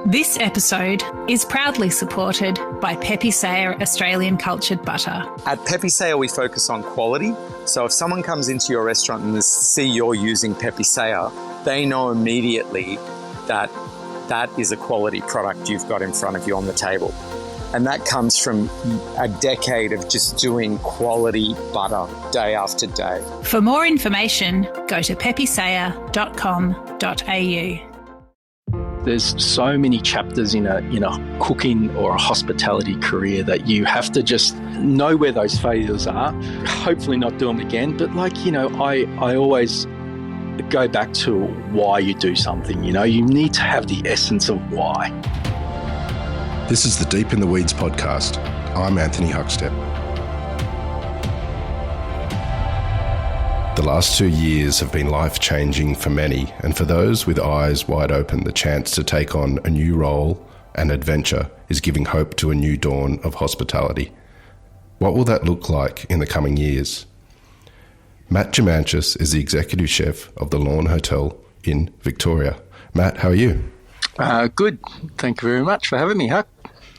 This episode is proudly supported by Pepe Sayer Australian Cultured Butter. At Pepe Sayer, we focus on quality. So if someone comes into your restaurant and they see you're using Pepe Sayer, they know immediately that that is a quality product you've got in front of you on the table. And that comes from a decade of just doing quality butter day after day. For more information, go to pepesayer.com.au. There's so many chapters in a cooking or a hospitality career that you have to just know where those failures are, hopefully not do them again. But I always go back to why you do something. You need to have the essence of why. This is the Deep in the Weeds podcast. I'm Anthony Huckstep. The last 2 years have been life-changing for many, and for those with eyes wide open, the chance to take on a new role and adventure is giving hope to a new dawn of hospitality. What will that look like in the coming years? Matt Germanchis is the executive chef of the Lorne Hotel in Victoria. Matt, how are you? Good. Thank you very much for having me, Huck.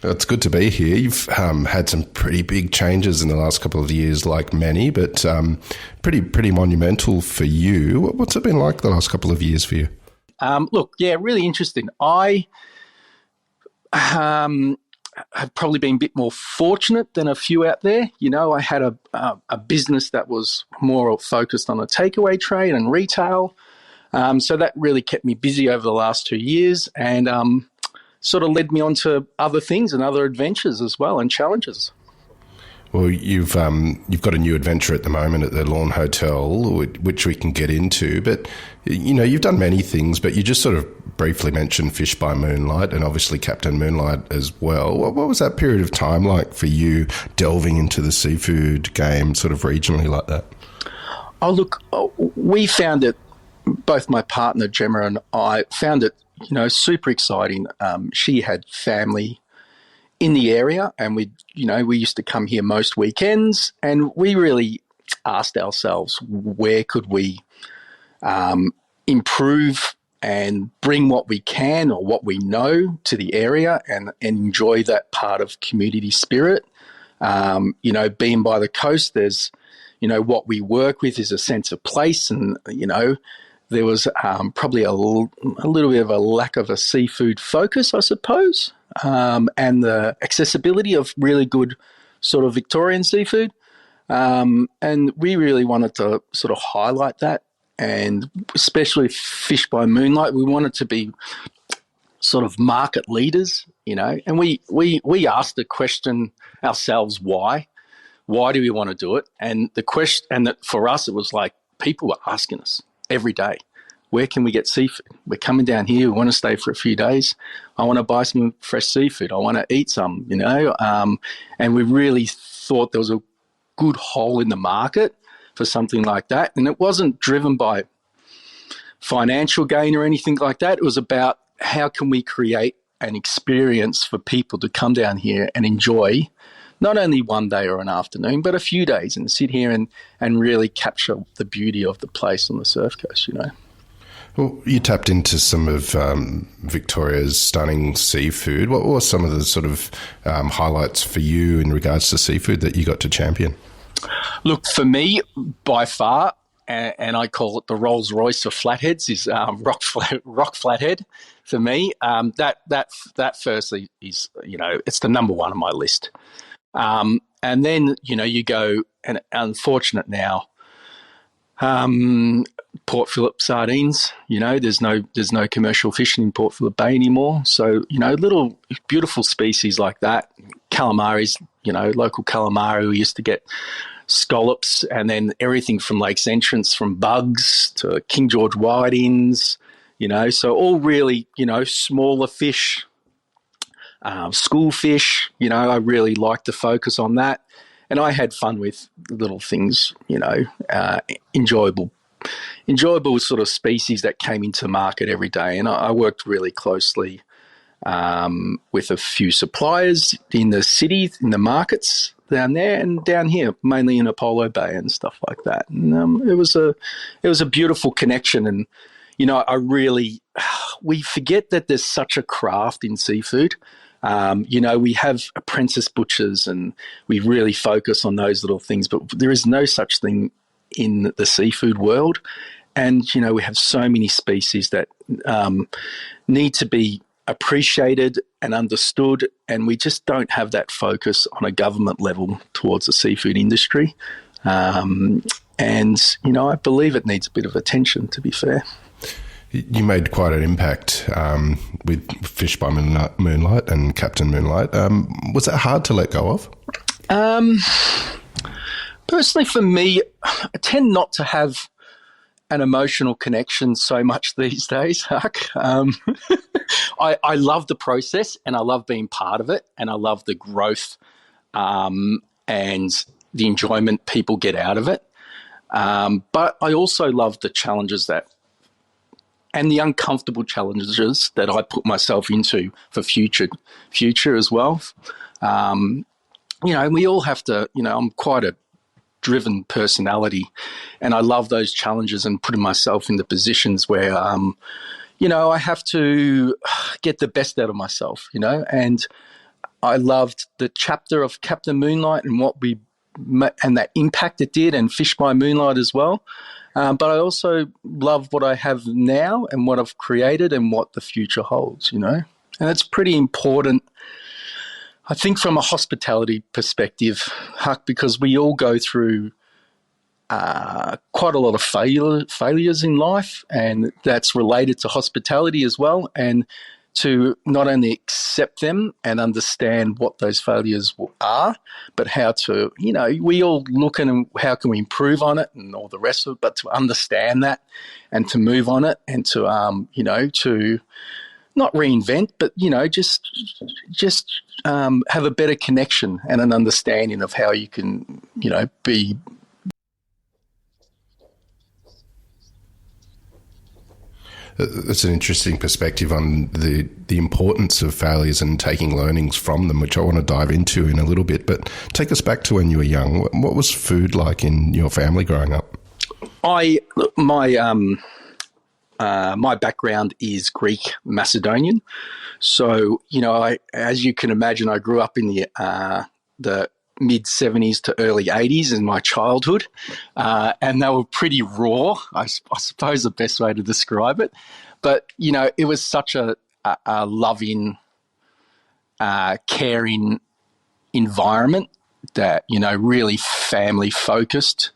It's good to be here. You've had some pretty big changes in the last couple of years, like many, but pretty monumental for you. What's it been like the last couple of years for you? Really interesting. I have probably been a bit more fortunate than a few out there. I had a business that was more focused on a takeaway trade and retail. So that really kept me busy over the last 2 years and sort of led me on to other things and other adventures as well and challenges. Well, you've got a new adventure at the moment at the Lorne Hotel, which we can get into. But, you've done many things, but you just sort of briefly mentioned Fish by Moonlight and obviously Captain Moonlight as well. What was that period of time like for you delving into the seafood game sort of regionally like that? We found it, both my partner Gemma and I found it, super exciting. She had family in the area, and we used to come here most weekends, and we really asked ourselves, where could we improve and bring what we can or what we know to the area and enjoy that part of community spirit. Being by the coast, there's, what we work with is a sense of place, and, there was probably a little bit of a lack of a seafood focus, I suppose, and the accessibility of really good sort of Victorian seafood. And we really wanted to sort of highlight that, and especially Fish by Moonlight, we wanted to be sort of market leaders, and we asked the question ourselves, why? Why do we want to do it? And the question, and that for us, it was like people were asking us every day, where can we get seafood? We're coming down here. We want to stay for a few days. I want to buy some fresh seafood. I want to eat some, and we really thought there was a good hole in the market for something like that. And it wasn't driven by financial gain or anything like that. It was about how can we create an experience for people to come down here and enjoy not only one day or an afternoon, but a few days, and sit here and really capture the beauty of the place on the surf coast, Well, you tapped into some of Victoria's stunning seafood. What were some of the sort of highlights for you in regards to seafood that you got to champion? Look, for me, by far, and I call it the Rolls Royce of flatheads, is rock flathead. For me, that firstly is, it's the number one on my list. And then, you go, and unfortunate now, Port Phillip sardines, there's no commercial fishing in Port Phillip Bay anymore. So, little beautiful species like that, calamaris, local calamari, we used to get scallops, and then everything from Lakes Entrance, from bugs to King George whitings, so all really, smaller fish, school fish, I really like to focus on that. And I had fun with little things, enjoyable sort of species that came into market every day. And I worked really closely with a few suppliers in the city, in the markets down there and down here, mainly in Apollo Bay and stuff like that. And it was a beautiful connection. And we forget that there's such a craft in seafood. We have apprentice butchers and we really focus on those little things, but there is no such thing in the seafood world. And, we have so many species that need to be appreciated and understood, and we just don't have that focus on a government level towards the seafood industry. I believe it needs a bit of attention, to be fair. You made quite an impact with Fish by Moonlight and Captain Moonlight. Was that hard to let go of? Personally, for me, I tend not to have an emotional connection so much these days, Huck. I love the process and I love being part of it, and I love the growth and the enjoyment people get out of it. But I also love the challenges and the uncomfortable challenges that I put myself into for future as well. We all have to, I'm quite a driven personality, and I love those challenges and putting myself in the positions where, I have to get the best out of myself, and I loved the chapter of Captain Moonlight and and that impact it did, and Fish by Moonlight as well. But I also love what I have now and what I've created and what the future holds, and it's pretty important, I think, from a hospitality perspective, Huck, because we all go through quite a lot of failures in life, and that's related to hospitality as well, and to not only accept them and understand what those failures are, but how to, we all look at how can we improve on it and all the rest of it, but to understand that and to move on it and to, to not reinvent, but, just have a better connection and an understanding of how you can, be. That's an interesting perspective on the importance of failures and taking learnings from them, which I want to dive into in a little bit. But take us back to when you were young. What was food like in your family growing up? My background is Greek Macedonian. So, as you can imagine, I grew up in the mid-70s to early 80s in my childhood, and they were pretty raw, I suppose the best way to describe it. But, it was such a loving, caring environment that, really family-focused.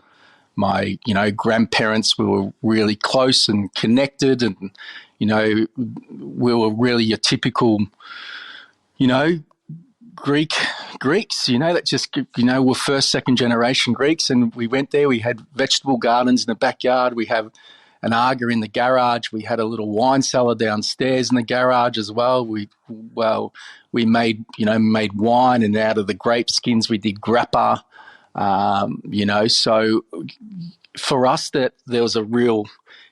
My, grandparents were really close and connected, and, we were really a typical, Greeks, that just, were first, second generation Greeks. And we went there, we had vegetable gardens in the backyard. We have an Aga in the garage. We had a little wine cellar downstairs in the garage as well. We made wine, and out of the grape skins, we did grappa, so for us that there was a real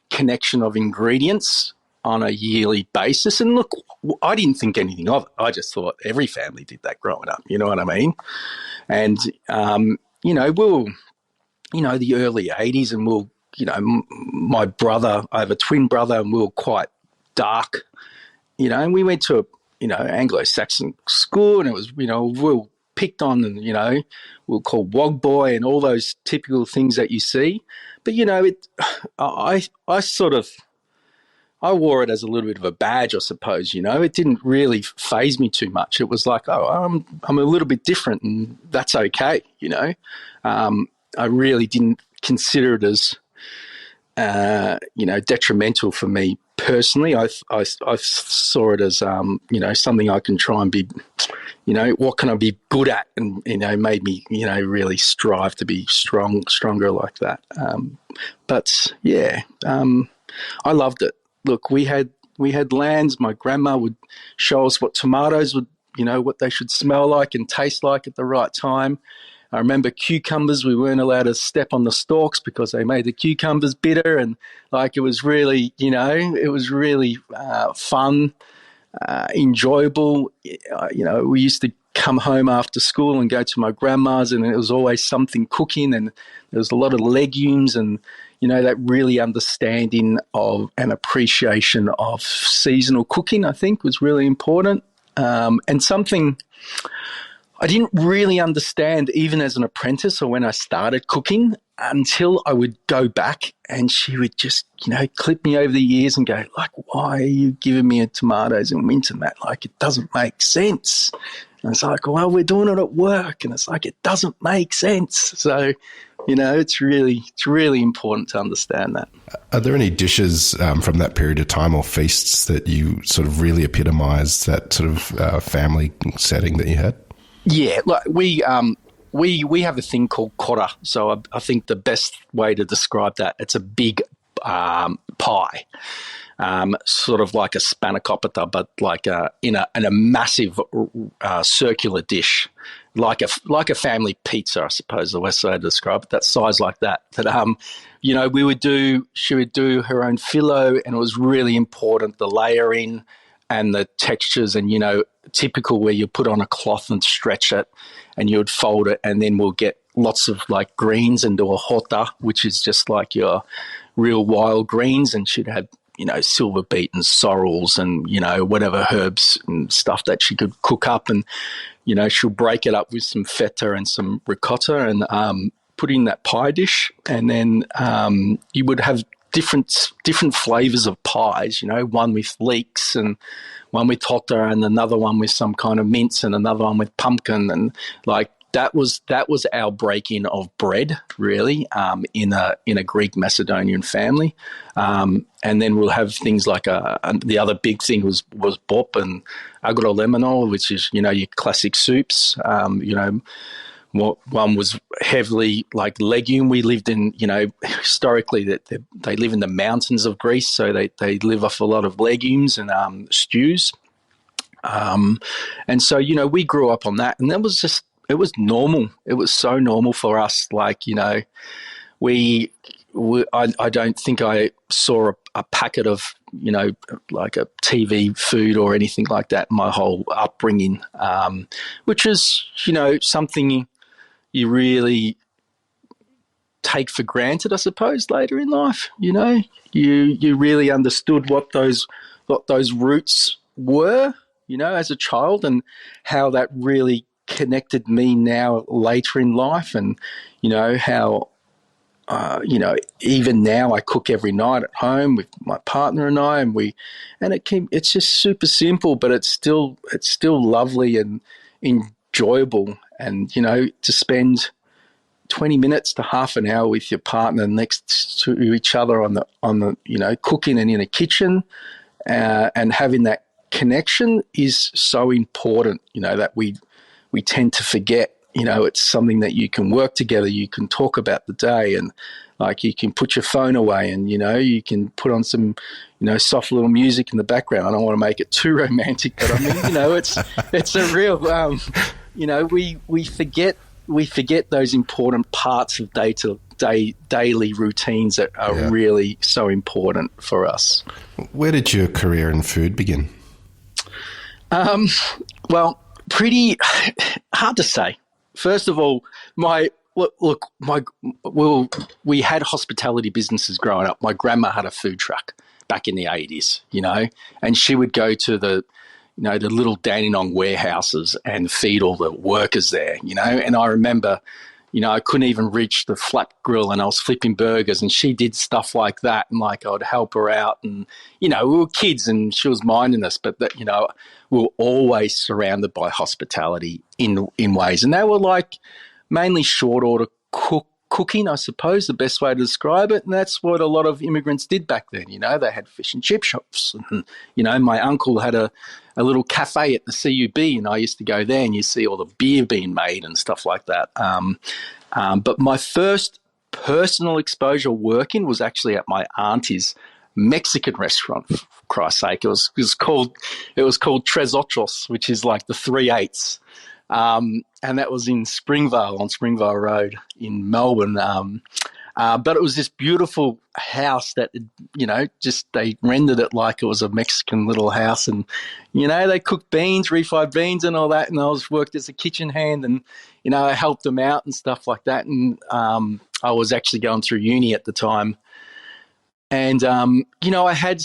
connection of ingredients on a yearly basis. And look, I didn't think anything of it. I just thought every family did that growing up. You know what I mean? And, we were, the early 80s, and my brother, I have a twin brother, and we were quite dark, and we went to Anglo-Saxon school, and it was, we were picked on, and, we were called Wog Boy and all those typical things that you see. But, I wore it as a little bit of a badge, I suppose, It didn't really faze me too much. It was like, I'm a little bit different, and that's okay, I really didn't consider it as, detrimental for me personally. I saw it as, something I can try and be, what can I be good at, and, made me, really strive to be stronger like that. I loved it. Look, we had lands. My grandma would show us what tomatoes would, what they should smell like and taste like at the right time. I remember cucumbers. We weren't allowed to step on the stalks because they made the cucumbers bitter, and it was really, fun, enjoyable. We used to come home after school and go to my grandma's, and it was always something cooking, and there was a lot of legumes, and that really understanding of and appreciation of seasonal cooking, I think, was really important. And something I didn't really understand even as an apprentice or when I started cooking until I would go back and she would just, clip me over the years and go, like, why are you giving me tomatoes in winter, Matt? Like, it doesn't make sense. And it's like, well, we're doing it at work. And it's like, it doesn't make sense. So, it's really important to understand that. Are there any dishes from that period of time or feasts that you sort of really epitomised that sort of family setting that you had? Yeah, like we have a thing called kora. So I think the best way to describe that, it's a big pie, sort of like a spanakopita, but like in a massive circular dish, like a family pizza, I suppose the best way to describe it. That size like that. That she would do her own filo, and it was really important the layering and the textures, and typical where you put on a cloth and stretch it, and you would fold it, and then we'll get lots of like greens and do a hota, which is just like your real wild greens, and she'd have silver beet and sorrels and whatever herbs and stuff that she could cook up, and she'll break it up with some feta and some ricotta and put in that pie dish, and then you would have different flavors of pies, one with leeks and one with hota and another one with some kind of mince and another one with pumpkin, and like that was our break-in of bread, really, in a Greek Macedonian family, and then we'll have things like the other big thing was bop and agrolemano, which is your classic soups. One was heavily like legume. We lived in, historically that they live in the mountains of Greece, so they live off a lot of legumes and stews. And so, we grew up on that, and that was just, it was normal. It was so normal for us. Like, I don't think I saw a packet of, like a TV food or anything like that in my whole upbringing, which is, something you really take for granted, I suppose, later in life. You really understood what those roots were, as a child, and how that really connected me now later in life, and how even now I cook every night at home with my partner and I, and it's just super simple, but it's still lovely and enjoyable. And to spend 20 minutes to half an hour with your partner next to each other on the cooking and in a kitchen, and having that connection is so important. That we tend to forget. It's something that you can work together. You can talk about the day, and like you can put your phone away, and you can put on some soft little music in the background. I don't want to make it too romantic, but I mean it's a real we forget those important parts of daily routines that are really so important for us. Where did your career in food begin? Well, pretty hard to say. First of all, we had hospitality businesses growing up. My grandma had a food truck back in the 80s, and she would go to the little Dandenong warehouses and feed all the workers there, and I remember, I couldn't even reach the flat grill, and I was flipping burgers, and she did stuff like that, and like I would help her out, and we were kids and she was minding us, but that we were always surrounded by hospitality in ways, and they were like mainly short order cooking, I suppose, the best way to describe it, and that's what a lot of immigrants did back then. They had fish and chip shops, and my uncle had a little cafe at the CUB, and I used to go there, and you see all the beer being made and stuff like that. But my first personal exposure working was actually at my auntie's Mexican restaurant. For Christ's sake, it was called Tres Ochos, which is like the 3/8. And that was in Springvale, on Springvale Road in Melbourne. But it was this beautiful house that, they rendered it like it was a Mexican little house. And, they cooked beans, refried beans and all that. And I worked as a kitchen hand, and, I helped them out and stuff like that. And I was actually going through uni at the time. And, I had,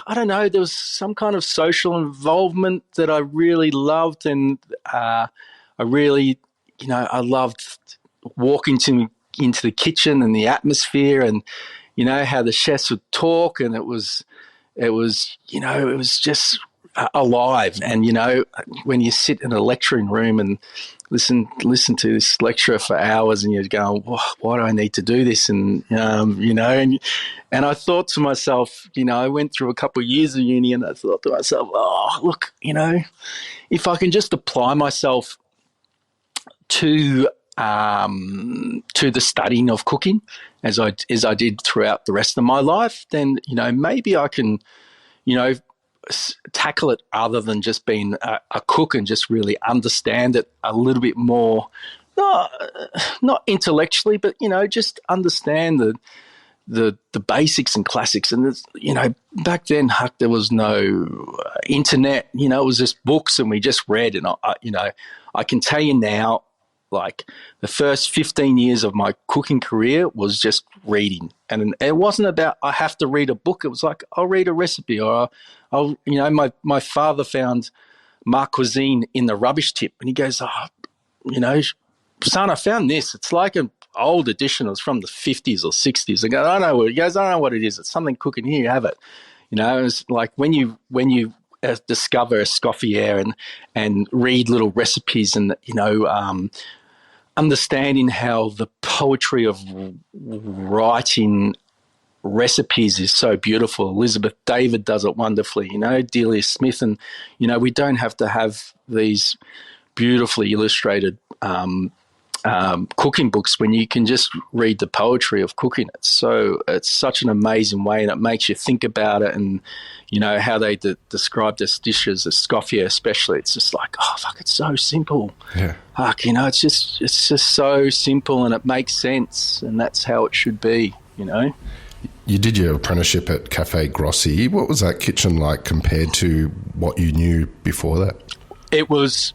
I don't know, there was some kind of social involvement that I really loved. And I really, I loved walking into the kitchen and the atmosphere and, how the chefs would talk. And it was just alive. And, when you sit in a lecturing room and listen to this lecturer for hours and you're going, why do I need to do this? And, and I thought to myself, I went through a couple of years of uni and I thought to myself, look, if I can just apply myself to the studying of cooking as I did throughout the rest of my life, then, maybe I can, tackle it other than just being a cook and just really understand it a little bit more, not intellectually, but, just understand the basics and classics. And, back then, Huck, there was no internet, it was just books and we just read. And, I can tell you now, like the first 15 years of my cooking career was just reading. And it wasn't about I have to read a book. It was like I'll read a recipe or I'll my father found Ma Cuisine in the rubbish tip and he goes, son, I found this. It's like an old edition. It was from the 50s or 60s. I go, I don't know what it goes. I don't know what it is. It's something cooking. Here you have it. It's like when you discover Escoffier and read little recipes and, understanding how the poetry of writing recipes is so beautiful. Elizabeth David does it wonderfully, Delia Smith. And, we don't have to have these beautifully illustrated cooking books when you can just read the poetry of cooking. It's such an amazing way and it makes you think about it and, how they describe this dishes, Escoffier especially. It's just like, fuck, it's so simple. Yeah. Fuck, it's just so simple and it makes sense and that's how it should be, You did your apprenticeship at Café Grossi. What was that kitchen like compared to what you knew before that? It was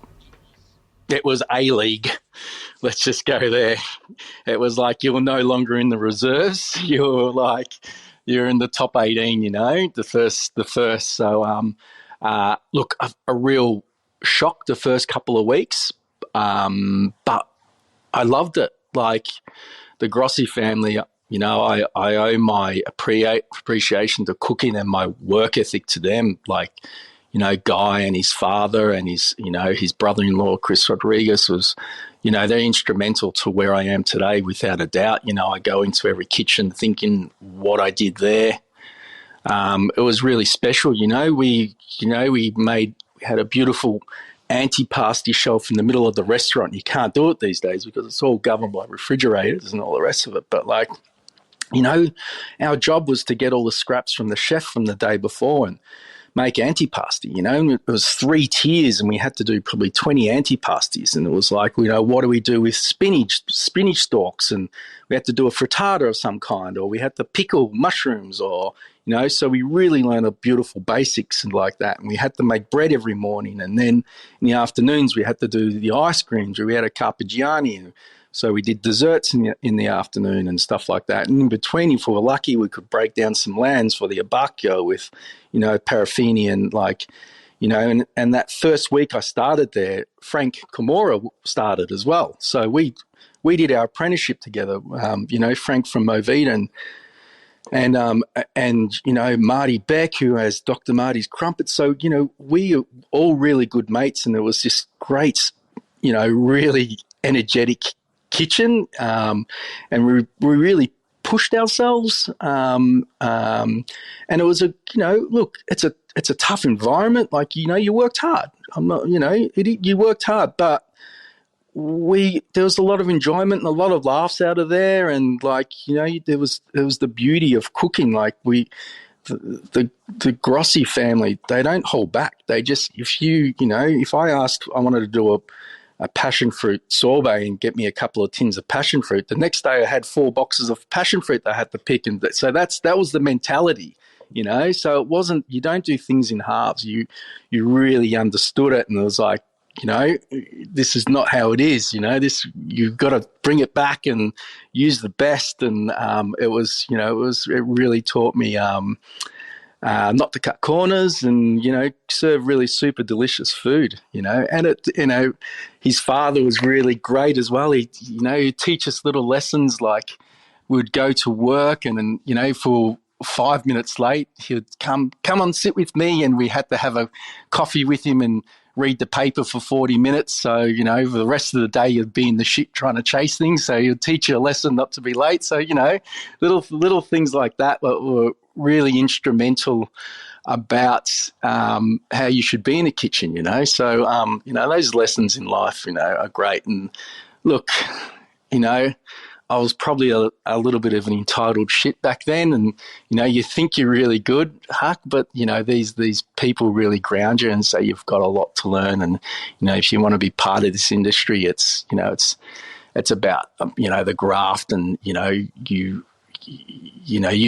A-League. Let's just go there. It was like you were no longer in the reserves. You're in the top 18, the first. So, look, a real shock the first couple of weeks, but I loved it. Like the Grossi family, I owe my appreciation to cooking and my work ethic to them. Like, Guy and his father and his brother-in-law, Chris Rodriguez, was, they're instrumental to where I am today without a doubt. I go into every kitchen thinking what I did there. It was really special. We had a beautiful antipasti shelf in the middle of the restaurant. You can't do it these days because it's all governed by refrigerators and all the rest of it. But our job was to get all the scraps from the chef from the day before and make antipasti, It was 3 tiers and we had to do probably 20 antipastis. And it was like, what do we do with spinach stalks? And we had to do a frittata of some kind, or we had to pickle mushrooms or, so we really learned a beautiful basics and like that. And we had to make bread every morning. And then in the afternoons, we had to do the ice creams, or we had a carpigiani. So we did desserts in the afternoon and stuff like that. And in between, if we were lucky, we could break down some lands for the abbacchio with, paraffini and and that first week I started there, Frank Kimura started as well. So we did our apprenticeship together, Frank from Movida and Marty Beck, who has Dr. Marty's Crumpets. So, we are all really good mates and there was this great, really energetic kitchen, and we really pushed ourselves, and it was it's a tough environment. Like, you worked hard. I'm not, you worked hard, but there was a lot of enjoyment and a lot of laughs out of there, and there was the beauty of cooking. Like the Grossi family, they don't hold back. They just, if I wanted to do a passion fruit sorbet and get me a couple of tins of passion fruit, the next day I had 4 boxes of passion fruit that I had to pick. And so that was the mentality, so it wasn't, you don't do things in halves. You really understood it. And it was like, this is not how it is. You've got to bring it back and use the best. And it really taught me not to cut corners and, serve really super delicious food, and his father was really great as well. He'd teach us little lessons, like we'd go to work and for 5 minutes late, he'd come on, sit with me, and we had to have a coffee with him and read the paper for 40 minutes. So, for the rest of the day, you'd be in the shit trying to chase things. So he'd teach you a lesson not to be late. So, little things like that were really instrumental about how you should be in a kitchen, So, those lessons in life, are great. And look, I was probably a little bit of an entitled shit back then, and you think you're really good, Huck, but these people really ground you and say you've got a lot to learn, and if you want to be part of this industry, it's about the graft, and you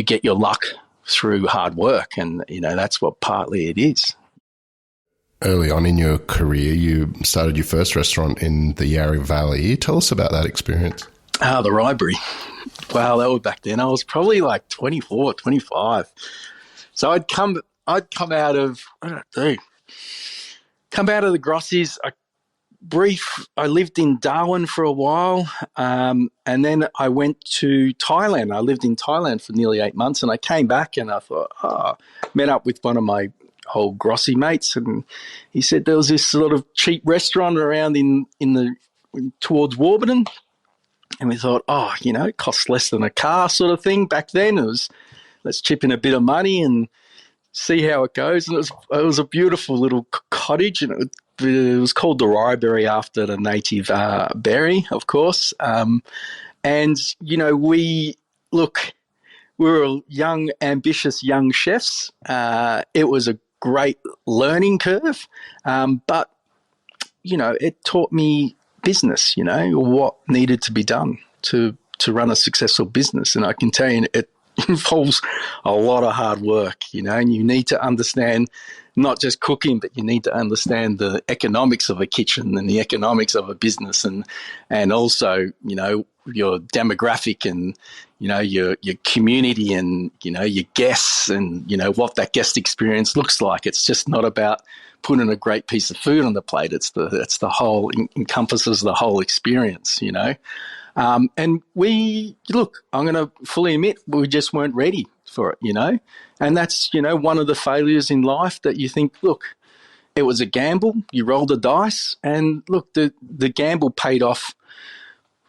get your luck through hard work, and that's what partly it is. Early on in your career, you started your first restaurant in the Yarra Valley. Tell us about that experience. The Rybury. Wow, that was back then. I was probably like 24, 25. So I'd come out of, what did I do? Come out of the Grossies. I lived in Darwin for a while, and then I went to Thailand. I lived in Thailand for nearly 8 months, and I came back and I thought, met up with one of my old Grossi mates, and he said there was this sort of cheap restaurant around towards Warburton. And we thought, it costs less than a car sort of thing back then. It was, let's chip in a bit of money and see how it goes. And it was a beautiful little cottage, and it was called the Rybury after the native berry, of course. We were young, ambitious young chefs. It was a great learning curve, but, it taught me business, what needed to be done to run a successful business. And I can tell you it involves a lot of hard work, and you need to understand not just cooking, but you need to understand the economics of a kitchen and the economics of a business, and also, your demographic and, your community and, your guests and, what that guest experience looks like. It's just not about putting a great piece of food on the plate. It's the whole, encompasses the whole experience, and I'm going to fully admit we just weren't ready for it, and that's, one of the failures in life that you think, look, it was a gamble, you rolled the dice, and look, the gamble paid off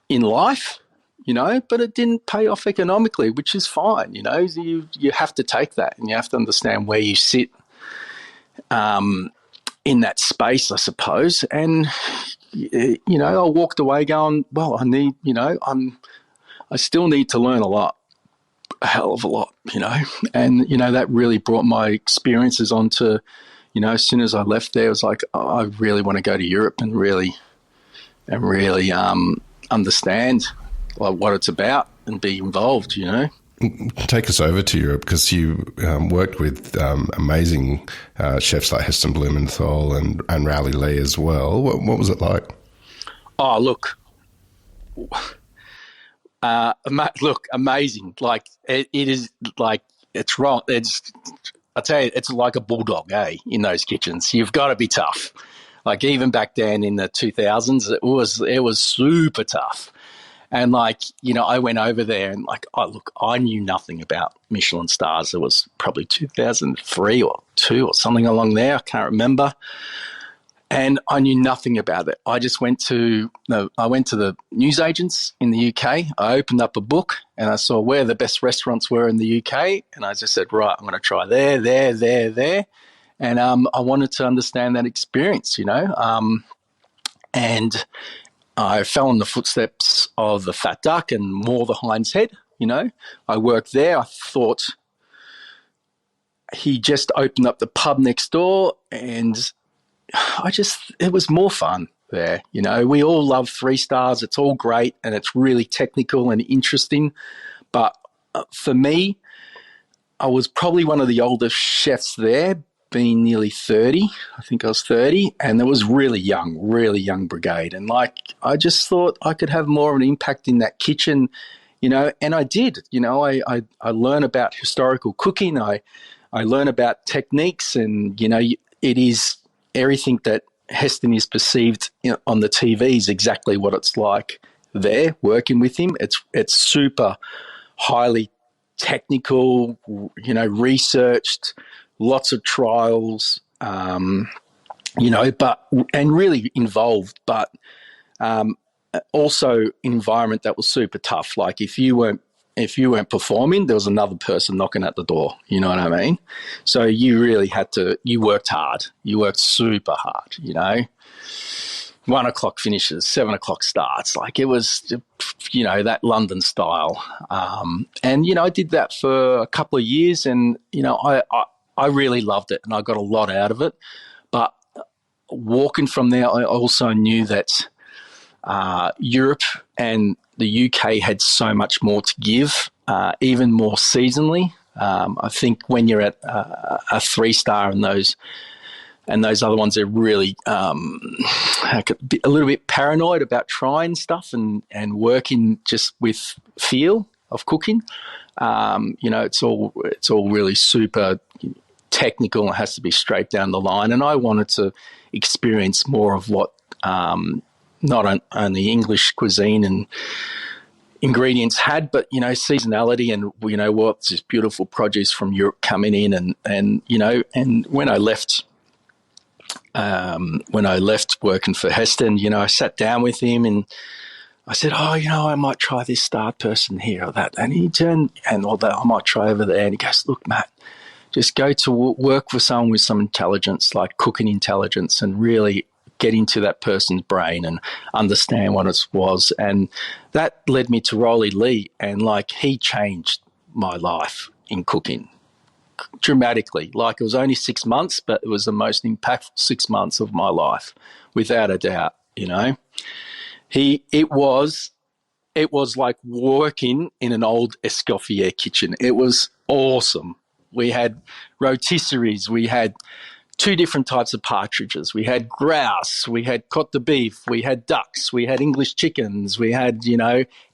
in life, but it didn't pay off economically, which is fine, you have to take that, and you have to understand where you sit in that space, I suppose. And, I walked away going, well, I still need to learn a hell of a lot, and, that really brought my experiences onto, as soon as I left there, it was like, I really want to go to Europe and really understand what it's about and be involved, Take us over to Europe, because you worked with amazing chefs like Heston Blumenthal and Rowley Lee as well. What was it like? Oh, look, amazing. Like it is like, it's wrong. I tell you, it's like a bulldog, in those kitchens. You've got to be tough. Like even back then in the 2000s, it was super tough. And I went over there and I knew nothing about Michelin stars. It was probably 2003 or 2 or something along there. I can't remember. And I knew nothing about it. I went to the newsagents in the UK. I opened up a book and I saw where the best restaurants were in the UK. And I just said, right, I'm going to try there. And I wanted to understand that experience, and I fell in the footsteps of the Fat Duck and more the Hind's Head, I worked there. I thought he just opened up the pub next door, and it was more fun there. We all love 3 stars. It's all great and it's really technical and interesting. But for me, I was probably one of the oldest chefs there, been nearly 30. I think I was 30, and it was really young brigade. And like, I just thought I could have more of an impact in that kitchen, and I did. I learned about historical cooking. I learned about techniques, and, it is everything that Heston is perceived on the TV is exactly what it's like there working with him. It's super highly technical, researched, lots of trials, but and really involved, but also environment that was super tough. Like if you weren't performing, there was another person knocking at the door. You know what I mean? So you really you worked hard. You worked super hard, 1 o'clock finishes, 7 o'clock starts. Like it was, that London style. And, I did that for a couple of years, and, I really loved it, and I got a lot out of it. But walking from there, I also knew that Europe and the UK had so much more to give, even more seasonally. I think when you're at a 3-star and those other ones are really a little bit paranoid about trying stuff and working just with feel of cooking. It's all really super technical and has to be straight down the line. And I wanted to experience more of what not only English cuisine and ingredients had, but seasonality and what's this beautiful produce from Europe coming in, and when I left working for Heston, I sat down with him and I said, I might try this star person here or that, and he turned and all that, I might try over there, and he goes, look, Matt, just go to work with someone with some intelligence, like cooking intelligence, and really get into that person's brain and understand what it was. And that led me to Rolly Lee, and like he changed my life in cooking dramatically. Like it was only 6 months, but it was the most impactful 6 months of my life, without a doubt. It was like working in an old Escoffier kitchen. It was awesome. We had rotisseries, we had 2 different types of partridges. We had grouse, we had cote de beef, we had ducks, we had English chickens, we had,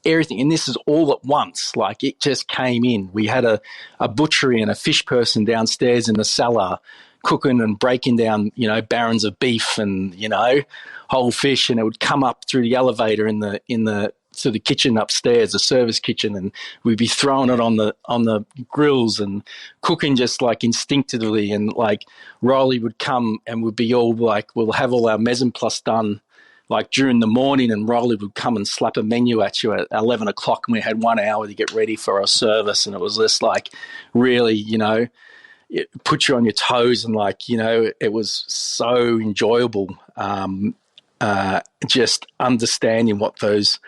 everything. And this is all at once. Like it just came in. We had a butchery and a fish person downstairs in the cellar cooking and breaking down, barons of beef and, whole fish. And it would come up through the elevator to the kitchen upstairs, the service kitchen, and we'd be throwing it on the grills and cooking just like instinctively. And like Rolly would come and we'd be all like, we'll have all our mise en place done like during the morning, and Rolly would come and slap a menu at you at 11 o'clock, and we had 1 hour to get ready for our service. And it was just like really, it put you on your toes, and like, it was so enjoyable. Just understanding what those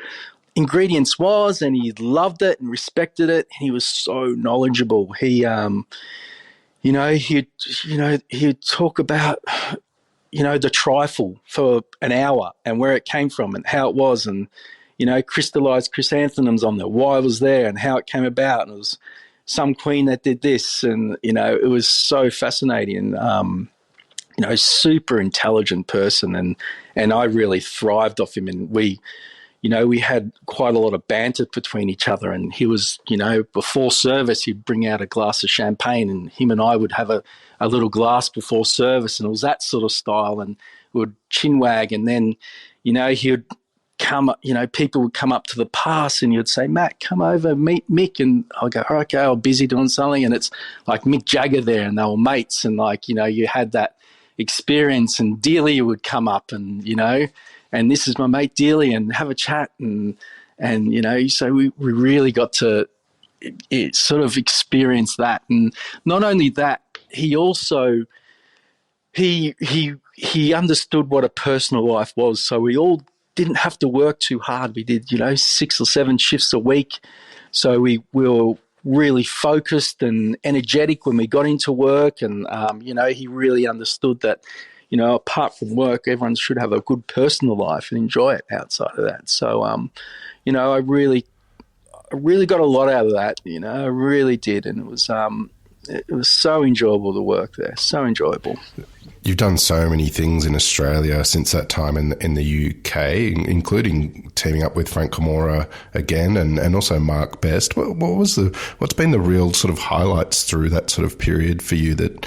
ingredients was, and he loved it and respected it, and he was so knowledgeable. He'd talk about the trifle for an hour and where it came from and how it was, and crystallized chrysanthemums on there, why it was there and how it came about, and it was some queen that did this, and it was so fascinating. Super intelligent person, and I really thrived off him, and we had quite a lot of banter between each other. And he was, before service, he'd bring out a glass of champagne, and him and I would have a little glass before service, and it was that sort of style. And we would chinwag, and then, he would come, people would come up to the pass, and you'd say, Matt, come over, meet Mick. And I'll go, okay, I'm busy doing something. And it's like Mick Jagger there, and they were mates. And like, you had that experience, and Dealey would come up, and and this is my mate Dealey, and have a chat, and so we really got to sort of experience that. And not only that, he also he understood what a personal life was, so we all didn't have to work too hard. We did 6 or 7 shifts a week, so we were really focused and energetic when we got into work. And he really understood that apart from work, everyone should have a good personal life and enjoy it outside of that. So I really got a lot out of that. I really did. And it it was so enjoyable to work there, so enjoyable. You've done so many things in Australia since that time in the UK, including teaming up with Frank Camorra again, and also Mark Best. What's been the real sort of highlights through that sort of period for you that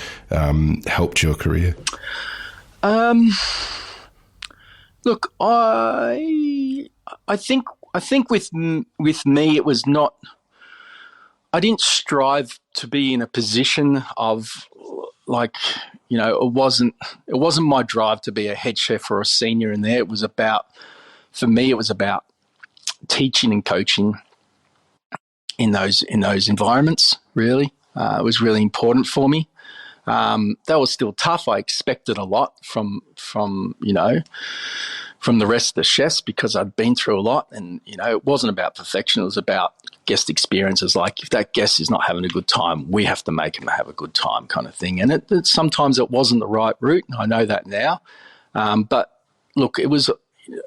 helped your career? Look, I think with me it was not. I didn't strive to be in a position of like, you know, it wasn't my drive to be a head chef or a senior in there. It was about, for me, it was about teaching and coaching in those environments. Really, it was really important for me. That was still tough. I expected a lot from the rest of the chefs because I'd been through a lot, and you know, it wasn't about perfection. It was about guest experiences. Like, if that guest is not having a good time, we have to make them have a good time, kind of thing. And sometimes it wasn't the right route. I know that now. But look, it was.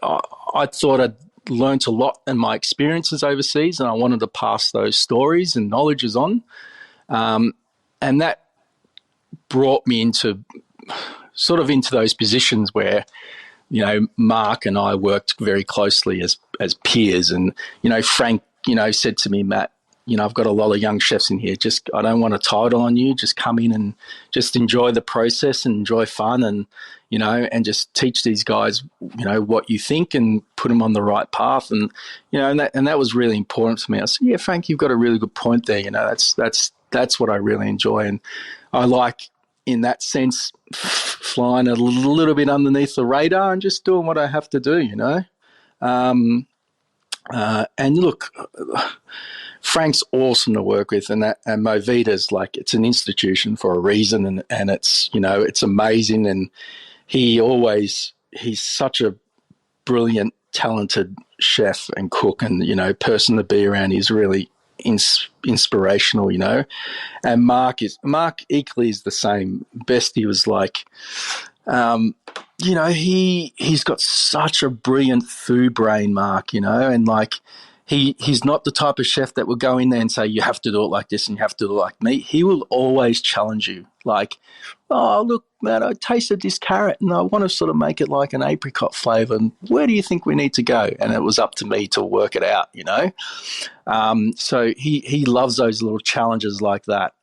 I thought I'd learnt a lot in my experiences overseas, and I wanted to pass those stories and knowledges on. And that brought me into those positions where, you know, Mark and I worked very closely as peers. And, you know, Frank, you know, said to me, Matt, you know, I've got a lot of young chefs in here. Just, I don't want a title on you. Just come in and just enjoy the process and enjoy fun, and, you know, and just teach these guys, you know, what you think and put them on the right path. And, you know, and that was really important to me. I said, yeah, Frank, you've got a really good point there. You know, that's what I really enjoy. And I like, in that sense, flying a little bit underneath the radar and just doing what I have to do, you know. And look, Frank's awesome to work with, and Movida's like, it's an institution for a reason, and it's, you know, it's amazing. And he's such a brilliant, talented chef and cook, and, you know, person to be around. He's really inspirational, you know. And Mark equally is the same. Bestie was like, you know, he's got such a brilliant food brain, Mark, you know, and like he's not the type of chef that will go in there and say, you have to do it like this and you have to do it like me. He will always challenge you. Like, oh, look, man, I tasted this carrot and I want to sort of make it like an apricot flavour. And where do you think we need to go? And it was up to me to work it out, you know. So he loves those little challenges like that.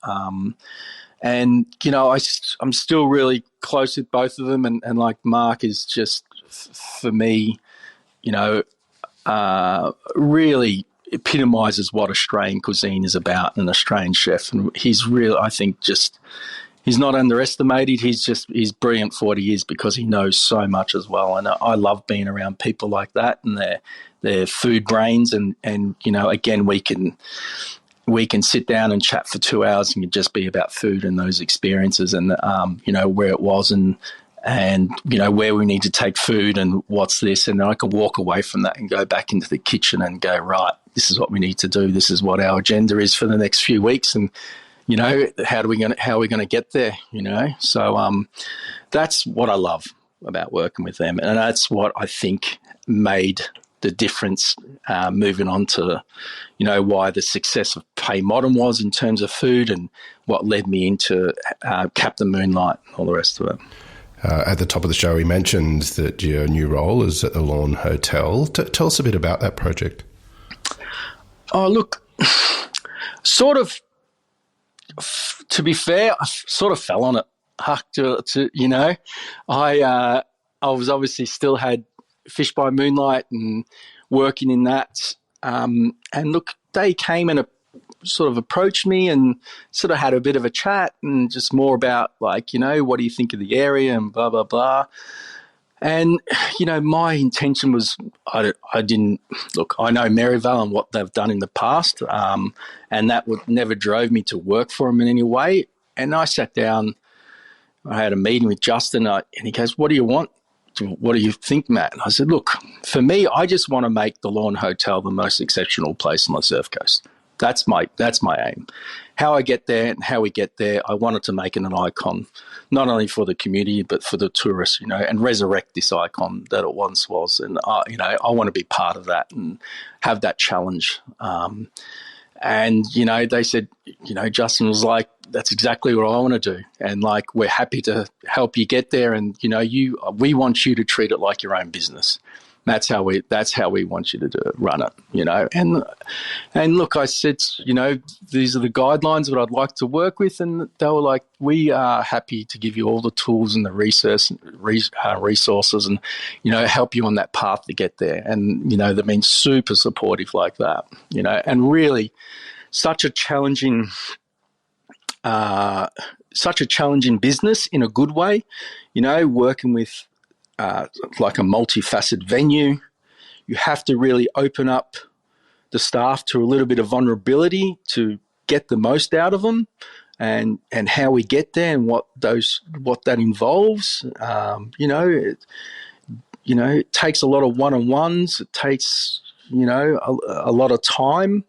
And, you know, I'm still really close with both of them. And like Mark is just, for me, you know, really epitomises what Australian cuisine is about, an Australian chef. And he's really, I think, just, he's not underestimated. He's brilliant for what he is because he knows so much as well. And I love being around people like that and their food brains. And, you know, again, we can sit down and chat for 2 hours and just be about food and those experiences and, you know, where it was and, you know, where we need to take food and what's this. And then I can walk away from that and go back into the kitchen and go, right, this is what we need to do. This is what our agenda is for the next few weeks. And, you know, how are we going to get there, you know? So that's what I love about working with them. And that's what I think made the difference moving on to, you know, why the success of Pay Modern was in terms of food and what led me into Captain Moonlite and all the rest of it. At the top of the show, we mentioned that your new role is at the Lorne Hotel. Tell us a bit about that project. Oh, look, sort of, to be fair, I sort of fell on it, Huck, to you know. I was obviously still had Fish by Moonlight and working in that. And look, they came and sort of approached me and sort of had a bit of a chat and just more about like, you know, what do you think of the area and blah, blah, blah. And, you know, my intention was I didn't – look, I know Maryvale and what they've done in the past, and that never drove me to work for them in any way. And I sat down, I had a meeting with Justin, and he goes, what do you want? What do you think, Matt? And I said, look, for me, I just want to make the Lorne Hotel the most exceptional place on the Surf Coast. That's my aim. How I get there and how we get there, I wanted to make it an icon, not only for the community but for the tourists, you know, and resurrect this icon that it once was. And you know, I want to be part of that and have that challenge. And, they said, Justin was like, that's exactly what I want to do. And like, we're happy to help you get there. And, we want you to treat it like your own business. That's how we want you to run it, And look, I said, these are the guidelines that I'd like to work with. And they were like, we are happy to give you all the tools and the resources and, help you on that path to get there. And, they've been super supportive like that, and really such a challenging business in a good way, working with like a multifaceted venue. You have to really open up the staff to a little bit of vulnerability to get the most out of them, and how we get there and what that involves. It takes a lot of one-on-ones. It takes a lot of time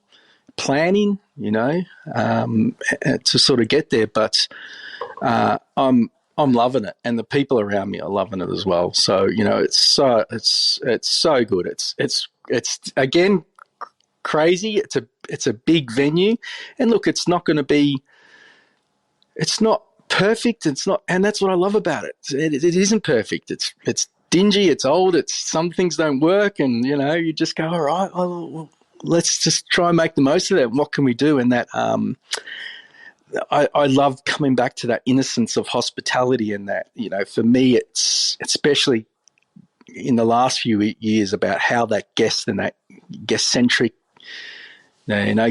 planning, to sort of get there. But I'm loving it, and the people around me are loving it as well. So it's so good. It's again crazy. It's a big venue, and look, it's not perfect. It's not, and that's what I love about it. It isn't perfect. It's dingy. It's old. Some things don't work, and you just go, all right, well, let's just try and make the most of it. What can we do? And that I love coming back to that innocence of hospitality, and that, for me, it's especially in the last few years about how that guest and that guest-centric,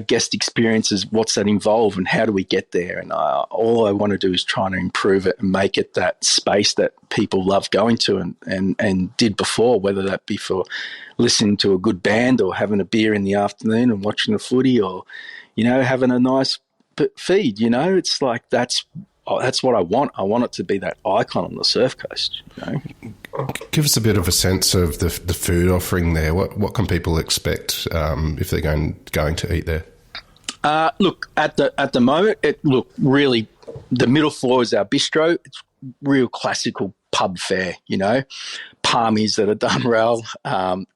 guest experiences, what's that involve and how do we get there? And all I want to do is try to improve it and make it that space that people love going to and did before, whether that be for listening to a good band or having a beer in the afternoon and watching the footy, or, having a nice feed. It's like that's what I want. I want it to be that icon on the surf coast. Give us a bit of a sense of the food offering there. What can people expect if they're going to eat there? Look, at the moment, really the middle floor is our bistro. It's real classical pub fare. Palmies that are done well,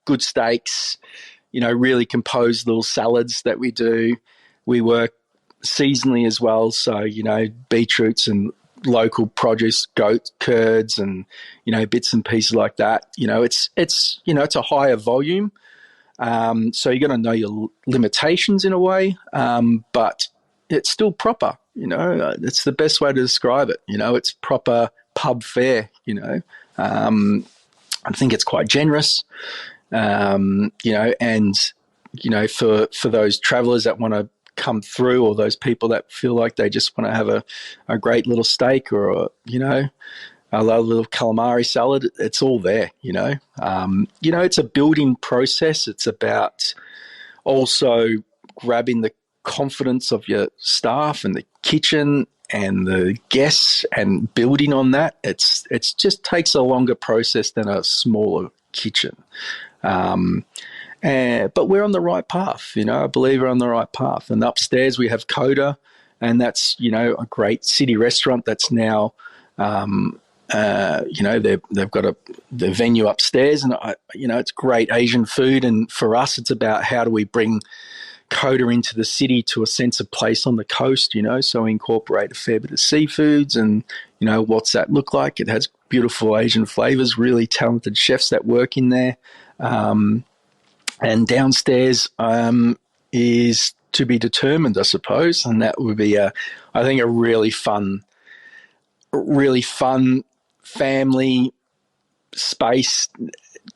good steaks. Really composed little salads that we do. We work seasonally as well, so beetroots and local produce, goat curds, and bits and pieces like that. It's a higher volume, so you got to know your limitations in a way, but it's still proper. It's the best way to describe it. It's proper pub fare. I think it's quite generous, and for those travellers that want to come through, or those people that feel like they just want to have a great little steak or a little calamari salad, it's all there. It's a building process. It's about also grabbing the confidence of your staff and the kitchen and the guests and building on that. It's just takes a longer process than a smaller kitchen. But we're on the right path, I believe we're on the right path. And upstairs we have Coda, and that's, a great city restaurant that's now, they've got the venue upstairs, and, it's great Asian food. And for us, it's about how do we bring Coda into the city to a sense of place on the coast, so we incorporate a fair bit of seafoods and, what's that look like? It has beautiful Asian flavors, really talented chefs that work in there. And downstairs is to be determined, I suppose, and that would be, I think, a really fun family space.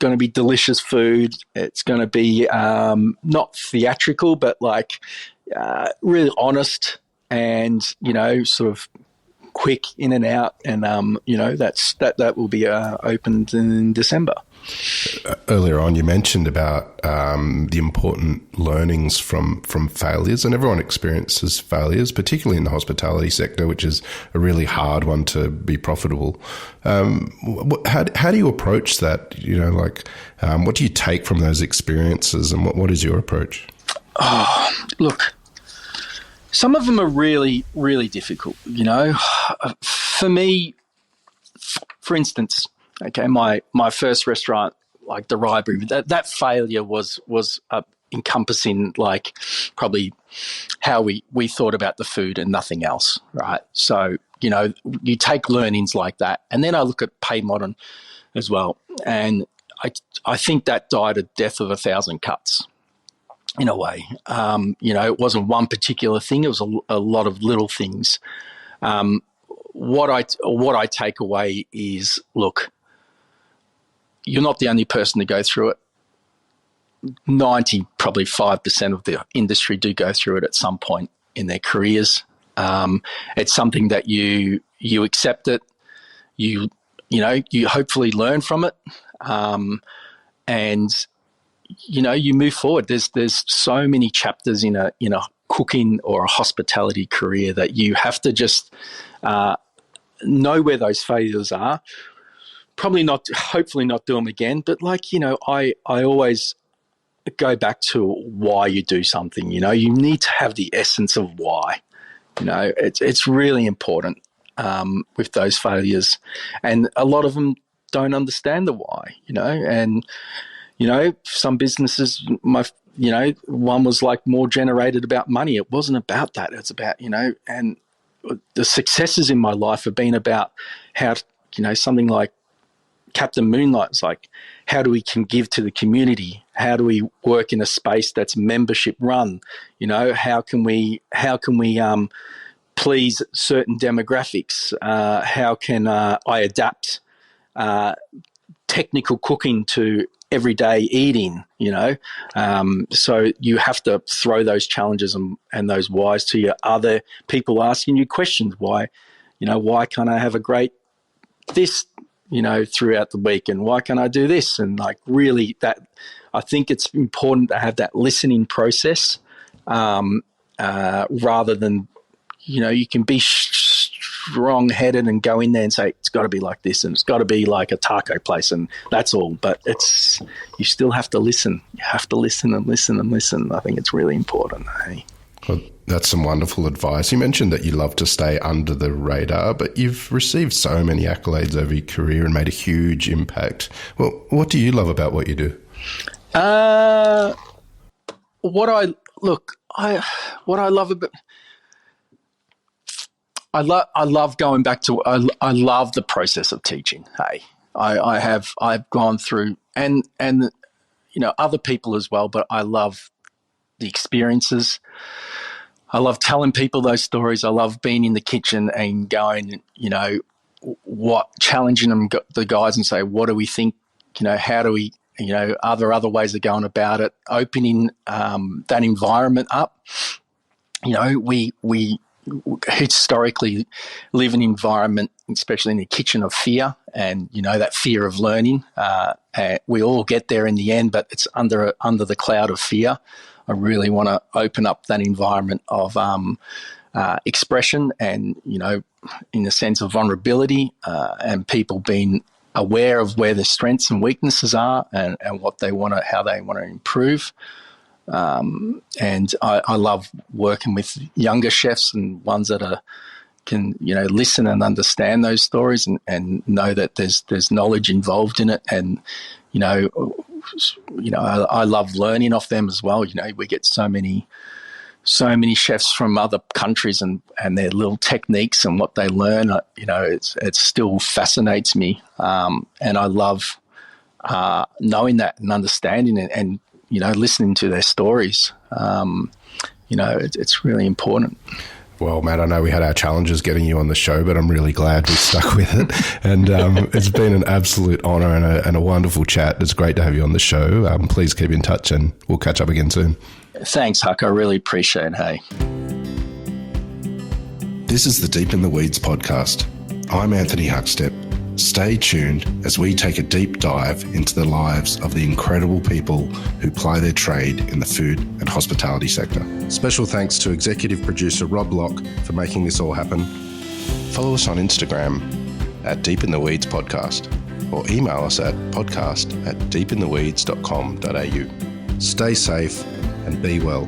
Going to be delicious food. It's going to be not theatrical, but like really honest and sort of quick in and out. And that will be opened in December. Earlier on, you mentioned about the important learnings from failures, and everyone experiences failures, particularly in the hospitality sector, which is a really hard one to be profitable. How do you approach that? What do you take from those experiences, and what is your approach? Oh, look, some of them are really, really difficult. For me, for instance. Okay, my first restaurant, like the Rye Brew, that failure was encompassing like probably how we thought about the food and nothing else, right? So, you know, you take learnings like that. And then I look at Pay Modern as well. And I think that died a death of 1,000 cuts in a way. You know, it wasn't one particular thing. It was a lot of little things. What I take away is, look, you're not the only person to go through it. probably 5% of the industry do go through it at some point in their careers. It's something that you accept it. You hopefully learn from it, and you know, you move forward. There's so many chapters in a cooking or a hospitality career that you have to just know where those failures are. Hopefully not do them again. But like, you know, I always go back to why you do something. You know, you need to have the essence of why. You know, it's really important with those failures, and a lot of them don't understand the why. You know, and you know, some businesses, one was like more generated about money. It wasn't about that. It's about, you know, and the successes in my life have been about how, you know, something like Captain Moonlite is like, how do we can give to the community? How do we work in a space that's membership run? You know, how can we please certain demographics? How can I adapt technical cooking to everyday eating, you know? So you have to throw those challenges and those whys to your other people asking you questions. Why can't I have a great this, you know, throughout the week, and why can't I do this? And like, really, that I think it's important to have that listening process rather than, you know, you can be strong-headed and go in there and say it's got to be like this and it's got to be like a taco place and that's all. But you still have to listen. You have to listen and listen and listen. I think it's really important. Hey? Well, that's some wonderful advice. You mentioned that you love to stay under the radar, but you've received so many accolades over your career and made a huge impact. Well, what do you love about what you do? What I love about, I love going back to, I love the process of teaching. Hey, I've gone through and, you know, other people as well, but I love the experiences. I love telling people those stories. I love being in the kitchen and going, you know, challenging them, the guys, and say, what do we think? You know, how do we, you know, are there other ways of going about it? Opening that environment up. You know, we historically live in an environment, especially in the kitchen, of fear, and you know, that fear of learning. We all get there in the end, but it's under the cloud of fear. I really want to open up that environment of expression, and you know, in the sense of vulnerability, and people being aware of where their strengths and weaknesses are, and what they want to, how they want to improve. And I love working with younger chefs and ones that can, you know, listen and understand those stories and know that there's knowledge involved in it. And, you know, I love learning off them as well. You know, we get so many chefs from other countries and their little techniques and what they learn. You know, it still fascinates me. And I love knowing that and understanding it, and you know, listening to their stories. You know, it's really important. Well, Matt, I know we had our challenges getting you on the show, but I'm really glad we stuck with it. And it's been an absolute honour and a wonderful chat. It's great to have you on the show. Please keep in touch and we'll catch up again soon. Thanks, Huck. I really appreciate it. Hey. This is the Deep in the Weeds podcast. I'm Anthony Huckstep. Stay tuned as we take a deep dive into the lives of the incredible people who ply their trade in the food and hospitality sector. Special thanks to executive producer Rob Locke for making this all happen. Follow us on Instagram at Deep in the Weeds Podcast, or email us at podcast@deepintheweeds.com.au. Stay safe and be well.